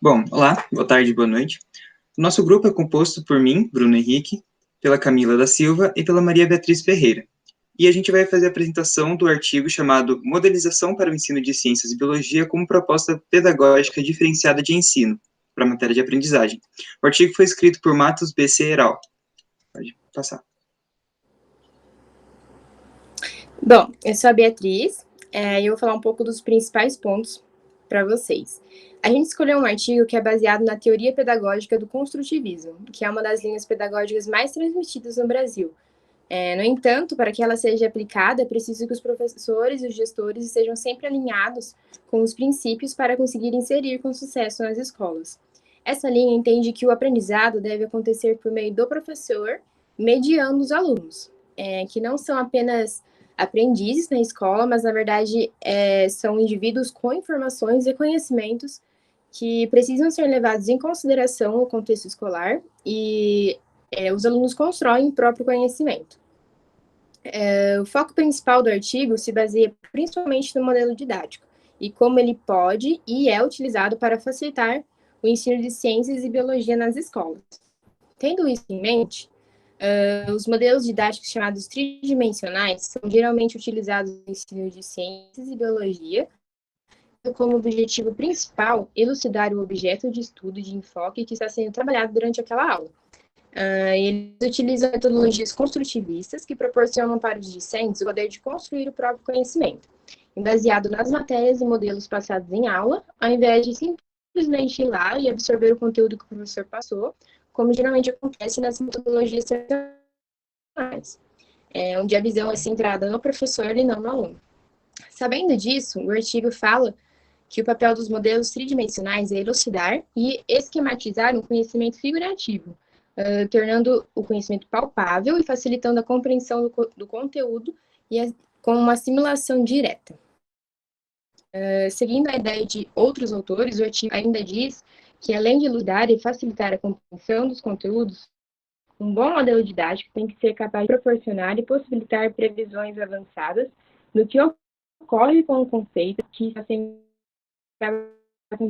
Bom, olá, boa tarde, boa noite. O nosso grupo é composto por mim, Bruno Henrique, pela Camila da Silva e pela Maria Beatriz Ferreira. E a gente vai fazer a apresentação do artigo chamado Modelização para o Ensino de Ciências e Biologia como Proposta Pedagógica Diferenciada de Ensino, para a matéria de aprendizagem. O artigo foi escrito por Matos B.C. Heral. Pode passar. Bom, eu sou a Beatriz e eu vou falar um pouco dos principais pontos para vocês. A gente escolheu um artigo que é baseado na teoria pedagógica do construtivismo, que é uma das linhas pedagógicas mais transmitidas no Brasil. No entanto, para que ela seja aplicada, é preciso que os professores e os gestores estejam sempre alinhados com os princípios para conseguir inserir com sucesso nas escolas. Essa linha entende que o aprendizado deve acontecer por meio do professor, mediando os alunos, que não são apenas aprendizes na escola, mas na verdade são indivíduos com informações e conhecimentos que precisam ser levados em consideração no contexto escolar e os alunos constroem o próprio conhecimento. O foco principal do artigo se baseia principalmente no modelo didático e como ele pode e é utilizado para facilitar o ensino de ciências e biologia nas escolas. Tendo isso em mente, os modelos didáticos chamados tridimensionais são geralmente utilizados no ensino de ciências e biologia, como objetivo principal elucidar o objeto de estudo de enfoque que está sendo trabalhado durante aquela aula. Eles utilizam metodologias construtivistas que proporcionam para os discentes o poder de construir o próprio conhecimento, baseado nas matérias e modelos passados em aula, ao invés de simplesmente ir lá e absorver o conteúdo que o professor passou, como geralmente acontece nas metodologias tradicionais, onde a visão é centrada no professor e não no aluno. Sabendo disso, o artigo fala que o papel dos modelos tridimensionais é elucidar e esquematizar um conhecimento figurativo, tornando o conhecimento palpável e facilitando a compreensão do conteúdo com uma simulação direta. Seguindo a ideia de outros autores, o artigo ainda diz que, além de elucidar e facilitar a compreensão dos conteúdos, um bom modelo didático tem que ser capaz de proporcionar e possibilitar previsões avançadas do que ocorre com o conceito que está sendo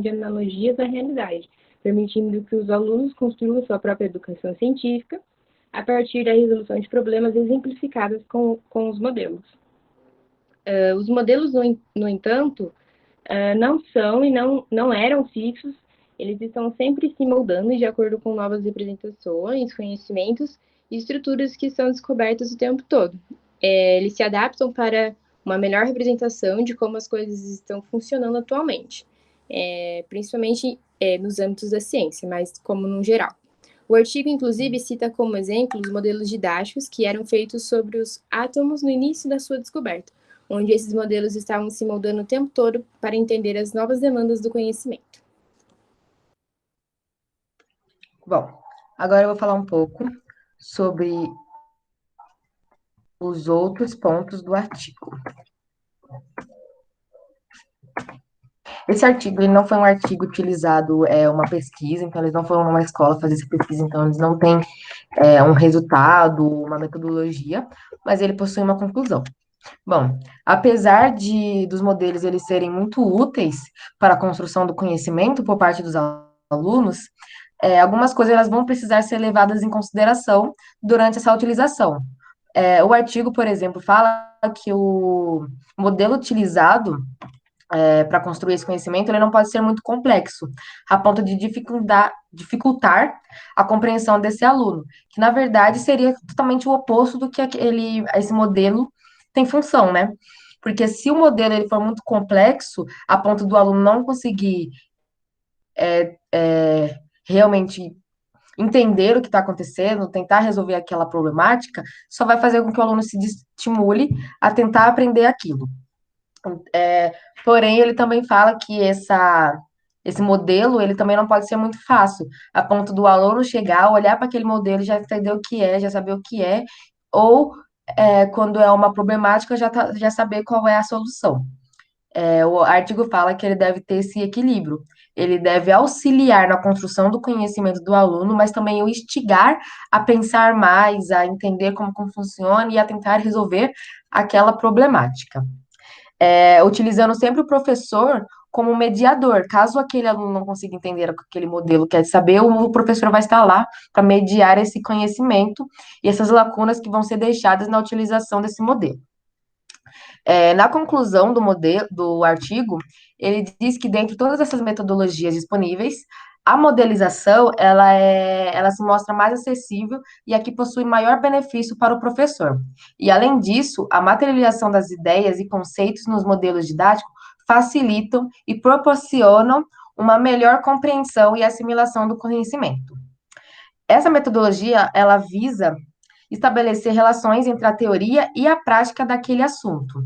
de analogias à realidade, permitindo que os alunos construam sua própria educação científica a partir da resolução de problemas exemplificados com os modelos. Os modelos, no entanto, não são e não eram fixos, eles estão sempre se moldando de acordo com novas representações, conhecimentos e estruturas que são descobertas o tempo todo. Eles se adaptam para uma melhor representação de como as coisas estão funcionando atualmente, principalmente nos âmbitos da ciência, mas como no geral. O artigo, inclusive, cita como exemplo os modelos didáticos que eram feitos sobre os átomos no início da sua descoberta, onde esses modelos estavam se moldando o tempo todo para entender as novas demandas do conhecimento. Bom, agora eu vou falar um pouco sobre os outros pontos do artigo. Esse artigo ele não foi um artigo utilizado, uma pesquisa, então eles não foram numa escola fazer essa pesquisa, então eles não têm um resultado, uma metodologia, mas ele possui uma conclusão. Bom, apesar dos modelos eles serem muito úteis para a construção do conhecimento por parte dos alunos, algumas coisas elas vão precisar ser levadas em consideração durante essa utilização. O artigo, por exemplo, fala que o modelo utilizado para construir esse conhecimento, ele não pode ser muito complexo, a ponto de dificultar a compreensão desse aluno, que na verdade seria totalmente o oposto do que esse modelo tem função, né? Porque se o modelo ele for muito complexo, a ponto do aluno não conseguir realmente entender o que está acontecendo, tentar resolver aquela problemática, só vai fazer com que o aluno se estimule a tentar aprender aquilo. Porém, ele também fala que esse modelo, ele também não pode ser muito fácil, a ponto do aluno chegar, olhar para aquele modelo e já entender o que é, já saber o que é, ou quando é uma problemática, já saber qual é a solução. O artigo fala que ele deve ter esse equilíbrio. Ele deve auxiliar na construção do conhecimento do aluno, mas também o instigar a pensar mais, a entender como funciona e a tentar resolver aquela problemática. utilizando sempre o professor como mediador. Caso aquele aluno não consiga entender o que aquele modelo quer saber, o professor vai estar lá para mediar esse conhecimento e essas lacunas que vão ser deixadas na utilização desse modelo. Na conclusão do modelo, do artigo, ele diz que dentre todas essas metodologias disponíveis, a modelização ela se mostra mais acessível e a que possui maior benefício para o professor. E além disso, a materialização das ideias e conceitos nos modelos didáticos facilitam e proporcionam uma melhor compreensão e assimilação do conhecimento. Essa metodologia ela visa estabelecer relações entre a teoria e a prática daquele assunto,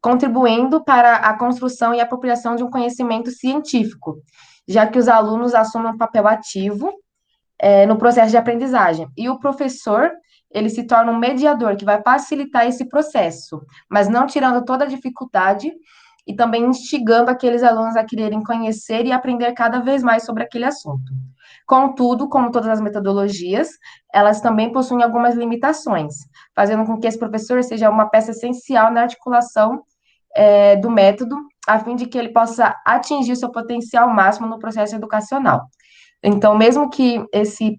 contribuindo para a construção e apropriação de um conhecimento científico, já que os alunos assumem um papel ativo no processo de aprendizagem. E o professor, ele se torna um mediador que vai facilitar esse processo, mas não tirando toda a dificuldade e também instigando aqueles alunos a quererem conhecer e aprender cada vez mais sobre aquele assunto. Contudo, como todas as metodologias, elas também possuem algumas limitações, fazendo com que esse professor seja uma peça essencial na articulação do método, a fim de que ele possa atingir seu potencial máximo no processo educacional. Então, mesmo que esse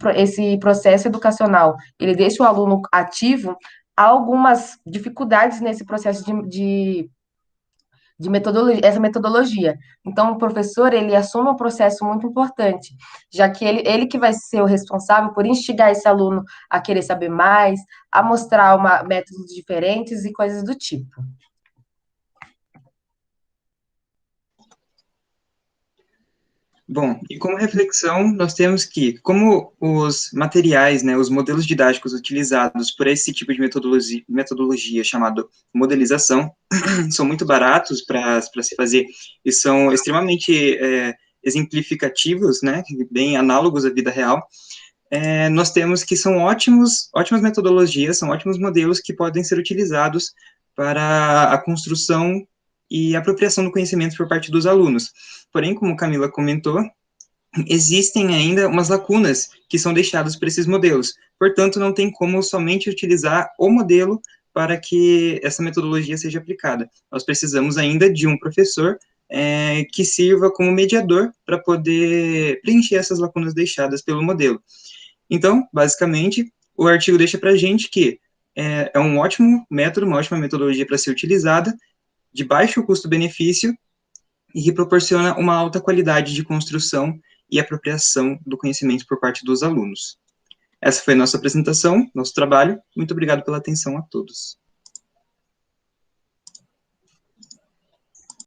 processo educacional ele deixe o aluno ativo, há algumas dificuldades nesse processo de metodologia, essa metodologia. Então, o professor, ele assume um processo muito importante, já que ele que vai ser o responsável por instigar esse aluno a querer saber mais, a mostrar métodos diferentes e coisas do tipo. Bom, e como reflexão, nós temos que, como os materiais, né, os modelos didáticos utilizados por esse tipo de metodologia chamado modelização, são muito baratos para se fazer e são extremamente exemplificativos, né, bem análogos à vida real, nós temos que são ótimas metodologias, são ótimos modelos que podem ser utilizados para a construção e apropriação do conhecimento por parte dos alunos. Porém, como Camila comentou, existem ainda umas lacunas que são deixadas por esses modelos. Portanto, não tem como somente utilizar o modelo para que essa metodologia seja aplicada. Nós precisamos ainda de um professor que sirva como mediador para poder preencher essas lacunas deixadas pelo modelo. Então, basicamente, o artigo deixa para a gente que é um ótimo método, uma ótima metodologia para ser utilizada, de baixo custo-benefício, e que proporciona uma alta qualidade de construção e apropriação do conhecimento por parte dos alunos. Essa foi a nossa apresentação, nosso trabalho. Muito obrigado pela atenção a todos.